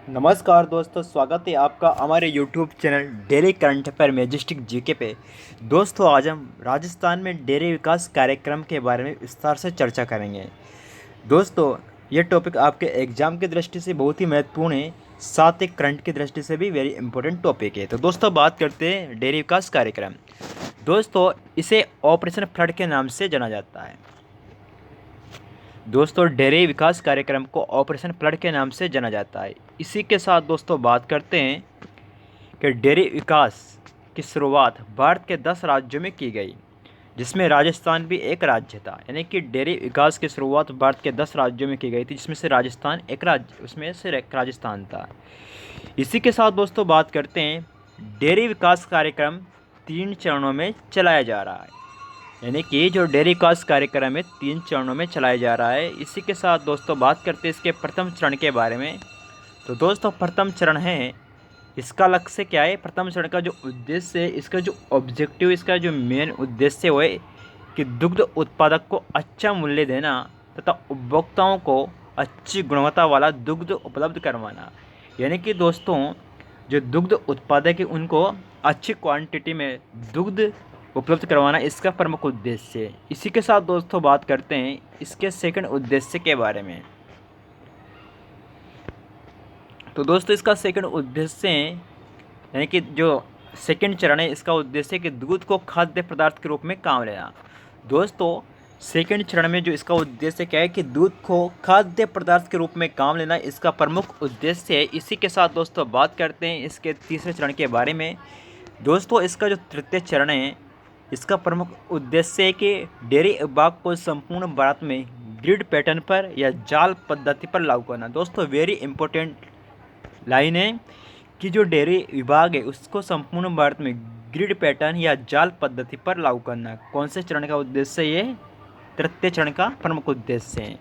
नमस्कार दोस्तों, स्वागत है आपका हमारे YouTube channel daily current affair majestic GK पे। दोस्तों, आज हम राजस्थान में डेयरी विकास कार्यक्रम के बारे में विस्तार से चर्चा करेंगे। दोस्तों, ये टॉपिक आपके एग्जाम की दृष्टि से बहुत ही महत्वपूर्ण है, साथ ही करंट की दृष्टि से भी वेरी इंपॉर्टेंट टॉपिक है। तो दोस्तों, बात करते हैं डेयरी विकास कार्यक्रम। दोस्तों, इसे ऑपरेशन फ्लड के नाम से जाना जाता है। दोस्तों, डेयरी विकास कार्यक्रम को ऑपरेशन फ्लड के नाम से जाना जाता है। इसी के साथ दोस्तों बात करते हैं कि डेयरी विकास की शुरुआत भारत के 10 राज्यों में की गई, जिसमें राजस्थान भी एक राज्य था। यानी कि डेयरी विकास की शुरुआत भारत के 10 राज्यों में की गई थी, जिसमें से राजस्थान एक राज्य उसमें से एक राजस्थान था। इसी के साथ दोस्तों बात करते हैं, डेयरी विकास कार्यक्रम 3 चरणों में चलाया जा रहा है। यानी कि जो डेयरी विकास कार्यक्रम है 3 चरणों में चलाया जा रहा है। इसी के साथ दोस्तों बात करते हैं इसके प्रथम चरण के बारे में। तो दोस्तों, प्रथम चरण है, इसका लक्ष्य क्या है? प्रथम चरण का जो उद्देश्य है, इसका जो ऑब्जेक्टिव, इसका जो मेन उद्देश्य वो है कि दुग्ध उत्पादक को अच्छा मूल्य देना तथा उपभोक्ताओं को अच्छी गुणवत्ता वाला दुग्ध उपलब्ध करवाना। यानी कि दोस्तों, जो दुग्ध उत्पादक है उनको अच्छी क्वांटिटी में दुग्ध उपलब्ध करवाना इसका प्रमुख उद्देश्य है। इसी के साथ दोस्तों बात करते हैं इसके सेकंड उद्देश्य के बारे में। तो दोस्तों, इसका सेकंड उद्देश्य है, यानी कि जो सेकंड चरण है, इसका उद्देश्य है कि दूध को खाद्य पदार्थ के रूप में काम लेना। दोस्तों, सेकंड चरण में जो इसका उद्देश्य क्या है कि दूध को खाद्य पदार्थ के रूप में काम लेना इसका प्रमुख उद्देश्य है। इसी के साथ दोस्तों बात करते हैं इसके तीसरे चरण के बारे में। दोस्तों, इसका जो तृतीय चरण है, इसका प्रमुख उद्देश्य है कि डेयरी विभाग को संपूर्ण भारत में ग्रिड पैटर्न पर या जाल पद्धति पर लागू करना। दोस्तों, वेरी इंपॉर्टेंट लाइन है कि जो डेयरी विभाग है उसको संपूर्ण भारत में ग्रिड पैटर्न या जाल पद्धति पर लागू करना। कौन से चरण का उद्देश्य? ये तृतीय चरण का प्रमुख उद्देश्य है।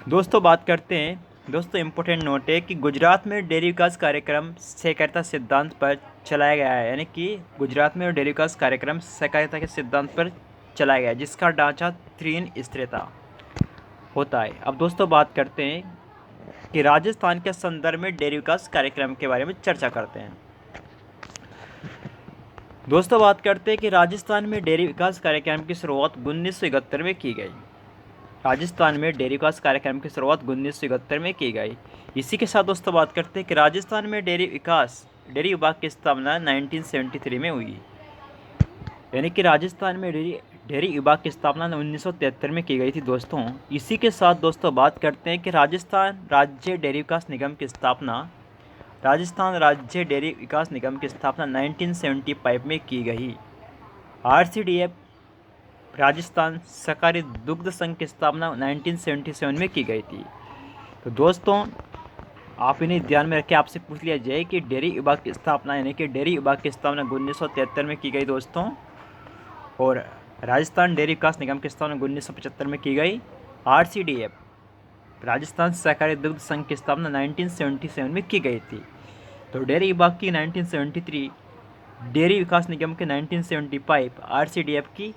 दोस्तों, बात करते हैं, दोस्तों इंपॉर्टेंट नोट है कि गुजरात में डेयरी विकास कार्यक्रम सहकारिता सिद्धांत पर चलाया गया है। यानी कि गुजरात में डेयरी विकास कार्यक्रम सहकारिता के सिद्धांत पर चलाया गया है, जिसका ढांचा 3 स्तरीयता होता है। अब दोस्तों बात करते हैं कि राजस्थान के संदर्भ में डेयरी विकास कार्यक्रम के बारे में चर्चा करते हैं। दोस्तों, बात करते हैं कि राजस्थान में डेयरी विकास कार्यक्रम की शुरुआत 1971 में की गई। राजस्थान में डेयरी विकास कार्यक्रम की शुरुआत 1971 में की गई। इसी के साथ दोस्तों बात करते हैं कि राजस्थान में डेयरी विभाग की स्थापना 1973 में हुई। यानी कि राजस्थान में डेयरी विभाग की स्थापना 1973 में की गई थी दोस्तों। इसी के साथ दोस्तों बात करते हैं कि राजस्थान राज्य डेयरी विकास निगम की स्थापना 1975 में की गई। RCDF राजस्थान सहकारी दुग्ध संघ की स्थापना 1977 में की गई थी। तो दोस्तों, आप इन्हें ध्यान में रखें, आपसे पूछ लिया जाए कि डेयरी विभाग की स्थापना, यानी कि डेयरी विभाग की स्थापना 1973 में की गई दोस्तों, और राजस्थान डेयरी विकास निगम की स्थापना 1975 में की गई। RCDF राजस्थान सहकारी दुग्ध संघ की स्थापना 1977 में की गई थी। तो डेयरी विभाग की 1973, डेयरी विकास निगम के 1975, RCDF की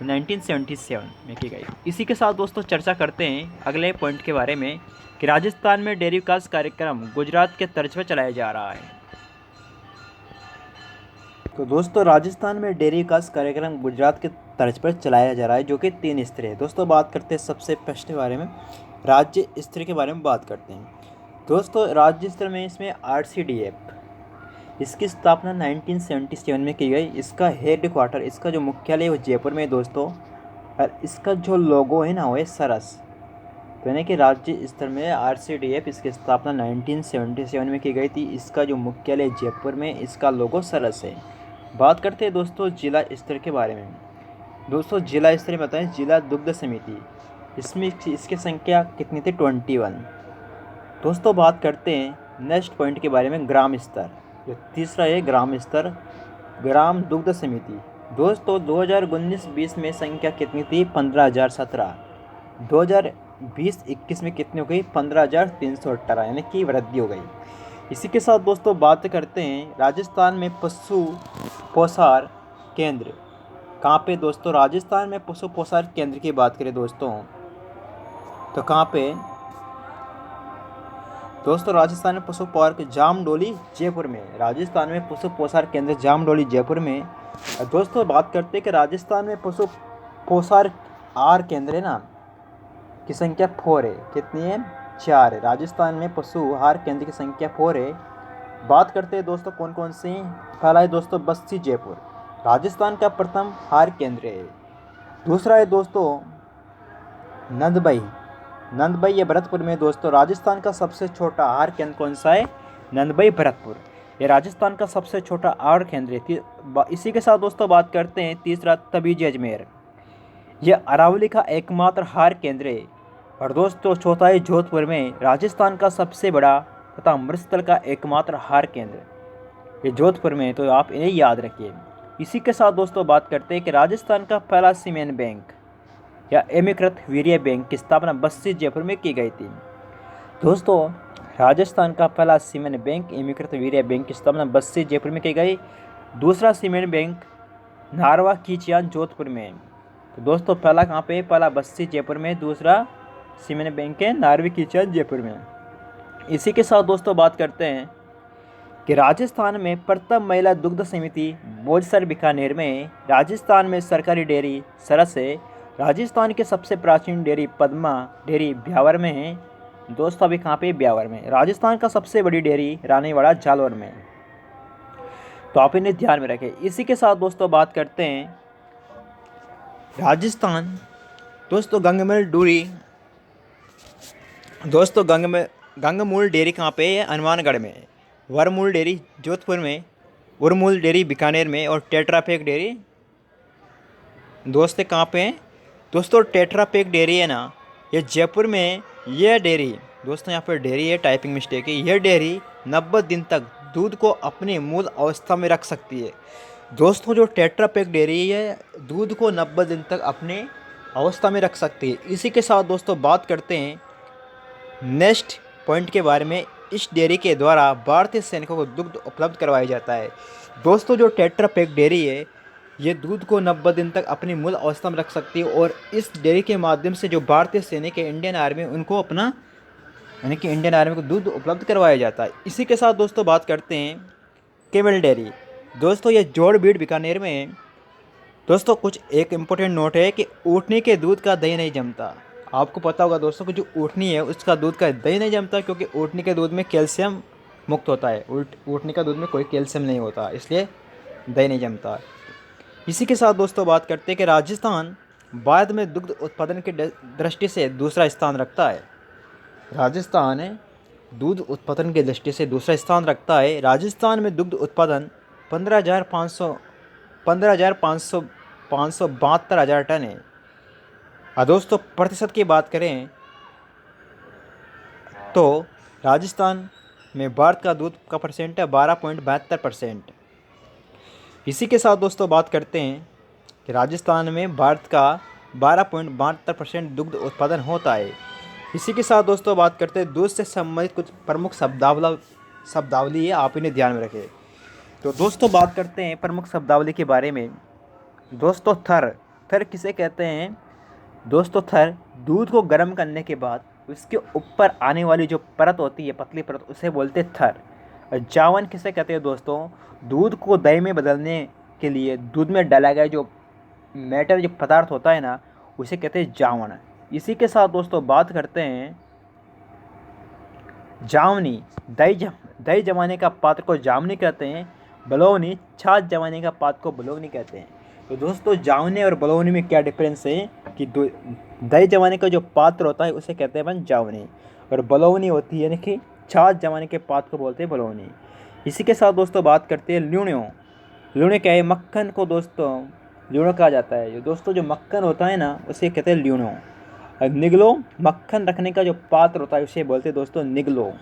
1977 में की गई। इसी के साथ दोस्तों चर्चा करते हैं अगले पॉइंट के बारे में कि राजस्थान में डेयरी विकास कार्यक्रम गुजरात के तर्ज पर चलाया जा रहा है। तो दोस्तों, राजस्थान में डेयरी विकास कार्यक्रम गुजरात के तर्ज पर चलाया जा रहा है, जो कि 3 स्तरीय है। दोस्तों, बात करते हैं सबसे फर्स्ट के बारे में, राज्य स्तर के बारे में बात करते हैं। दोस्तों, राज्य स्तर में इसमें RCDF, इसकी स्थापना 1977 में की गई। इसका हेड क्वार्टर, इसका जो मुख्यालय है वो जयपुर में है दोस्तों, और इसका जो लोगो है ना वो है सरस। तो यानी कि राज्य स्तर में RCDF, इसकी स्थापना 1977 में की गई थी। इसका जो मुख्यालय जयपुर में, इसका लोगो सरस है। बात करते हैं दोस्तों जिला स्तर के बारे में। दोस्तों, जिला स्तर में बताएं, जिला दुग्ध समिति, इसमें इसकी संख्या कितनी थी? 21। दोस्तों, बात करते हैं नेक्स्ट पॉइंट के बारे में, ग्राम स्तर। जो तीसरा है ग्राम स्तर, ग्राम दुग्ध समिति। दोस्तों, 2019-20 में संख्या कितनी थी? 15,017। 2020-21 में कितनी हो गई? 15,318, यानी कि वृद्धि हो गई। इसी के साथ दोस्तों बात करते हैं राजस्थान में पशु पोषार केंद्र कहाँ पे? दोस्तों, राजस्थान में पशु पोषार केंद्र की बात करें दोस्तों, तो कहाँ पे? दोस्तों राजस्थान में पशु पार्क जामडोली जयपुर में, राजस्थान में पशु पोसार केंद्र जामडोली जयपुर में। दोस्तों बात करते हैं कि राजस्थान में पशु पोसार आहार केंद्र है ना की संख्या 4 है। कितनी है? 4 है। राजस्थान में पशु आहार केंद्र की संख्या 4 है। बात करते हैं दोस्तों कौन कौन सी। पहला है दोस्तों बस्सी जयपुर, राजस्थान का प्रथम आहार केंद्र है। दूसरा है दोस्तों नंदबई, नंदबई ये भरतपुर में। दोस्तों राजस्थान का सबसे छोटा आहार केंद्र कौन सा है? नंदबई भरतपुर, ये राजस्थान का सबसे छोटा आहार केंद्र है। इसी के साथ दोस्तों बात करते हैं तीसरा तबीजी अजमेर, यह अरावली का एकमात्र आहार केंद्र है। और दोस्तों चौथा है जोधपुर में, राजस्थान का सबसे बड़ा तथा अमृतस्थल का एकमात्र आहार केंद्र, ये जोधपुर में, तो आप इन्हें याद रखिए। इसी के साथ दोस्तों बात करते हैं कि राजस्थान का पहला सीमेंट बैंक या एकीकृत वीर्य बैंक की स्थापना बस्सी जयपुर में की गई थी। दोस्तों राजस्थान का पहला सीमेंट बैंक एकीकृत वीर्य बैंक की स्थापना बस्सी जयपुर में की गई। दूसरा सीमेंट बैंक नारवा कीचियान जोधपुर में। तो दोस्तों पहला कहाँ पे? पहला बस्सी जयपुर में, दूसरा सीमेंट बैंक है नारवी कीचियान जयपुर में। इसी के साथ दोस्तों बात करते हैं कि राजस्थान में प्रथम महिला दुग्ध समिति बोजसर बीकानेर में। राजस्थान में सरकारी डेयरी सरस है। राजस्थान की सबसे प्राचीन डेयरी पद्मा डेयरी ब्यावर में है। दोस्तों अभी कहाँ पे? ब्यावर में। राजस्थान का सबसे बड़ी डेयरी रानीवाड़ा जालौर में, तो आप इन्हें ध्यान में रखें। इसी के साथ दोस्तों बात करते हैं राजस्थान, दोस्तों गंगमूल डूरी, दोस्तों गंगमूल डेयरी कहाँ पे है? हनुमानगढ़ में। वरमूल डेयरी जोधपुर में, उरमूल डेयरी बीकानेर में, और टेट्रापैक डेयरी दोस्तों कहाँ पे है? दोस्तों टेट्रापैक डेयरी है ना, ये जयपुर में। यह डेयरी दोस्तों यहाँ पर डेयरी है, टाइपिंग मिस्टेक है। यह डेयरी 90 दिन तक दूध को अपनी मूल अवस्था में रख सकती है। दोस्तों जो टेट्रापैक डेयरी है दूध को 90 दिन तक अपने अवस्था में रख सकती है। इसी के साथ दोस्तों बात करते हैं नेक्स्ट पॉइंट के बारे में। इस डेयरी के द्वारा भारतीय सैनिकों को दुग्ध उपलब्ध करवाया जाता है। दोस्तों जो टेट्रापैक डेयरी है ये दूध को 90 दिन तक अपनी मूल अवस्था में रख सकती है, और इस डेयरी के माध्यम से जो भारतीय सैनिक है इंडियन आर्मी उनको अपना यानी कि इंडियन आर्मी को दूध उपलब्ध करवाया जाता है। इसी के साथ दोस्तों बात करते हैं केवल डेयरी, दोस्तों ये जोड़बीड़ बीकानेर में है। दोस्तों कुछ एक इम्पोर्टेंट नोट है कि ऊँटनी के दूध का दही नहीं जमता। आपको पता होगा दोस्तों कि जो ऊँटनी है उसका दूध का दही नहीं जमता, क्योंकि ऊँटनी के दूध में कैल्शियम मुक्त होता है। ऊँटनी का दूध में कोई कैल्शियम नहीं होता, इसलिए दही नहीं जमता। इसी के साथ दोस्तों बात करते हैं कि राजस्थान भारत में दुग्ध उत्पादन की दृष्टि से दूसरा स्थान रखता है। राजस्थान दूध उत्पादन की दृष्टि से दूसरा स्थान रखता है। राजस्थान में दुग्ध उत्पादन 15,572 टन है। और दोस्तों प्रतिशत की बात करें तो राजस्थान में भारत का दूध का परसेंट है 12.72%। इसी के साथ दोस्तों बात करते हैं कि राजस्थान में भारत का 12.72% दुग्ध उत्पादन होता है। इसी के साथ दोस्तों बात करते हैं दूध से संबंधित कुछ प्रमुख शब्दावली है, आप इन्हें ध्यान में रखें। तो दोस्तों बात करते हैं प्रमुख शब्दावली के बारे में। दोस्तों थर किसे कहते हैं? दोस्तों थर दूध को गर्म करने के बाद उसके ऊपर आने वाली जो परत होती है, पतली परत, उसे बोलते हैं थर। जावन किसे कहते हैं? दोस्तों दूध को दही में बदलने के लिए दूध में डाला गया जो मैटर जो पदार्थ होता है ना, उसे कहते हैं जावन। इसी के साथ दोस्तों बात करते हैं जावनी, दही जमाने का पात्र को जावनी कहते हैं। बलौनी छाछ जमाने का पात्र को बलौनी कहते हैं। तो दोस्तों जावने और बलौनी में क्या डिफरेंस है कि दही जमाने का जो पात्र होता है उसे कहते हैं अपन जावनी, और बलौनी होती है यानी कि छाछ जमाने के पात्र को बोलते हैं बलौनी। इसी के साथ दोस्तों बात करते हैं ल्यूणो क्या है? मक्खन को दोस्तों ल्यूणो कहा जाता है। दोस्तों जो मक्खन होता है ना उसे कहते हैं ल्यूणो। और निगलो मक्खन रखने का जो पात्र होता है उसे बोलते हैं दोस्तों निगलो।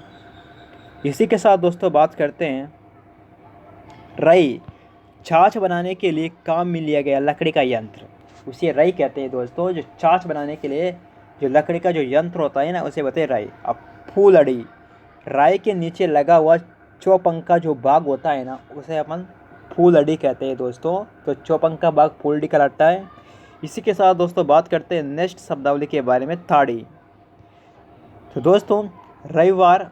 इसी के साथ दोस्तों बात करते हैं रई, छाछ बनाने के लिए काम में लिया गया लकड़ी का यंत्र, उसे रई कहते हैं। दोस्तों जो छाछ बनाने के लिए जो लकड़ी का जो यंत्र होता है ना उसे बोलते हैं रई। अब फूलड़ी, राई के नीचे लगा हुआ चौपंखा जो भाग होता है ना उसे अपन फूलड़ी कहते हैं दोस्तों। तो चौपंखा भाग फूलड़ी कहलाता है। इसी के साथ दोस्तों बात करते हैं नेक्स्ट शब्दावली के बारे में थाड़ी। तो दोस्तों रविवार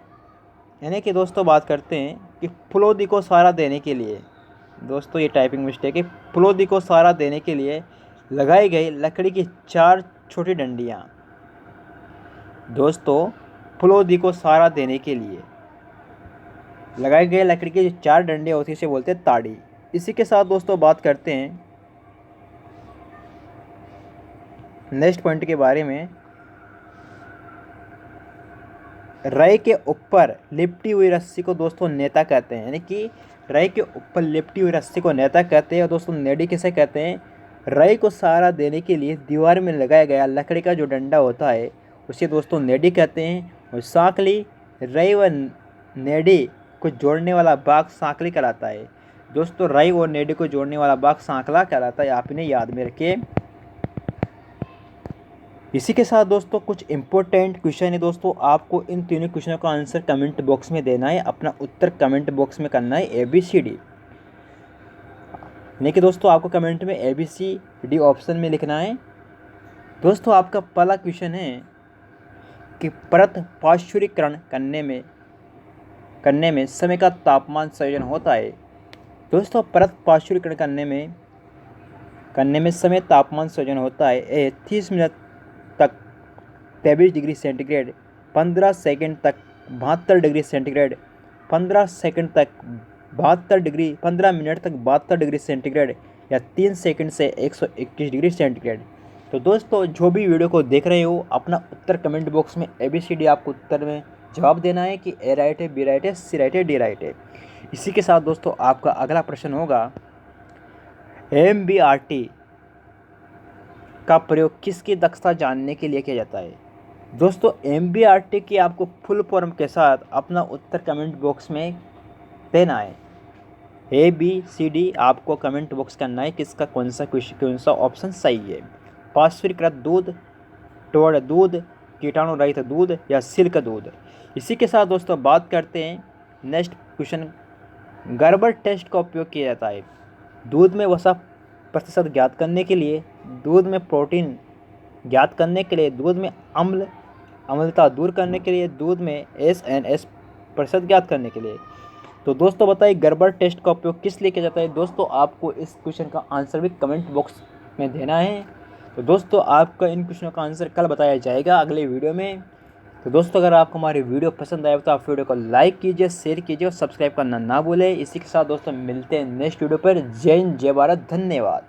यानी कि दोस्तों बात करते हैं कि फुलोदी को सहारा देने के लिए, दोस्तों ये टाइपिंग मिस्टेक है, फुलोदी को सहारा देने के लिए लगाई गई लकड़ी की 4 छोटी डंडियाँ। दोस्तों फुलोदी को सहारा देने के लिए लगाई गई लकड़ी की जो 4 डंडियाँ होती है उसे बोलते हैं ताड़ी। इसी के साथ दोस्तों बात करते हैं नेक्स्ट पॉइंट के बारे में। रय के ऊपर लिपटी हुई रस्सी को दोस्तों नेता कहते हैं, यानी कि रय के ऊपर लिपटी हुई रस्सी को नेता कहते हैं। और दोस्तों नेडी किसे कहते हैं? रय को सहारा देने के लिए दीवार में लगाया गया लकड़ी का जो डंडा होता है उसे दोस्तों नेडी कहते हैं। और सांकली रय व नेडी को जोड़ने वाला भाग सांकली कहलाता है। दोस्तों रय और नेडी को जोड़ने वाला भाग सांकला कहलाता है, आप इन्हें याद में रखिए। इसी के साथ दोस्तों कुछ इंपॉर्टेंट क्वेश्चन है दोस्तों, आपको इन तीनों क्वेश्चनों का आंसर कमेंट बॉक्स में देना है, अपना उत्तर कमेंट बॉक्स में करना है ABCD। यानी कि दोस्तों आपको कमेंट में ABCD ऑप्शन में लिखना है। दोस्तों आपका पहला क्वेश्चन है कि परत पाश्चुरीकरण करने में समय का तापमान संयोजन होता है। दोस्तों परत पाश्चुरीकरण करने में समय तापमान संयोजन होता है 30 मिनट तक 23 डिग्री सेंटीग्रेड, 15 सेकंड तक 72 डिग्री सेंटीग्रेड, 15 सेकंड तक 15 मिनट तक 72 डिग्री सेंटीग्रेड, या 3 सेकंड से 121 डिग्री सेंटीग्रेड। तो दोस्तों जो भी वीडियो को देख रहे हो अपना उत्तर कमेंट बॉक्स में ABCD आपको उत्तर में जवाब देना है कि A राइट है, B राइट है, C राइट है, D राइट है। इसी के साथ दोस्तों आपका अगला प्रश्न होगा MBRT का प्रयोग किसकी दक्षता जानने के लिए किया जाता है। दोस्तों MBRT की आपको फुल फॉर्म के साथ अपना उत्तर कमेंट बॉक्स में देना है। ABCD आपको कमेंट बॉक्स करना है किसका कौन सा ऑप्शन सही है। पाश्चुरीकृत दूध, टोड़ दूध, कीटाणु रहित दूध, या सिल्क दूध। इसी के साथ दोस्तों बात करते हैं नेक्स्ट क्वेश्चन। गर्बर टेस्ट का उपयोग किया जाता है दूध में वसा प्रतिशत ज्ञात करने के लिए, दूध में प्रोटीन ज्ञात करने के लिए, दूध में अम्लता दूर करने के लिए, दूध में SNS प्रतिशत ज्ञात करने के लिए। तो दोस्तों बताइए गर्बर टेस्ट का उपयोग किस लिए किया जाता है। दोस्तों आपको इस क्वेश्चन का आंसर भी कमेंट बॉक्स में देना है। तो दोस्तों आपका इन क्वेश्चनों का आंसर कल बताया जाएगा अगले वीडियो में। तो दोस्तों अगर आपको हमारी वीडियो पसंद आए तो आप वीडियो को लाइक कीजिए, शेयर कीजिए और सब्सक्राइब करना ना भूलें। इसी के साथ दोस्तों मिलते हैं नेक्स्ट वीडियो पर। जय हिंद, जय भारत, धन्यवाद।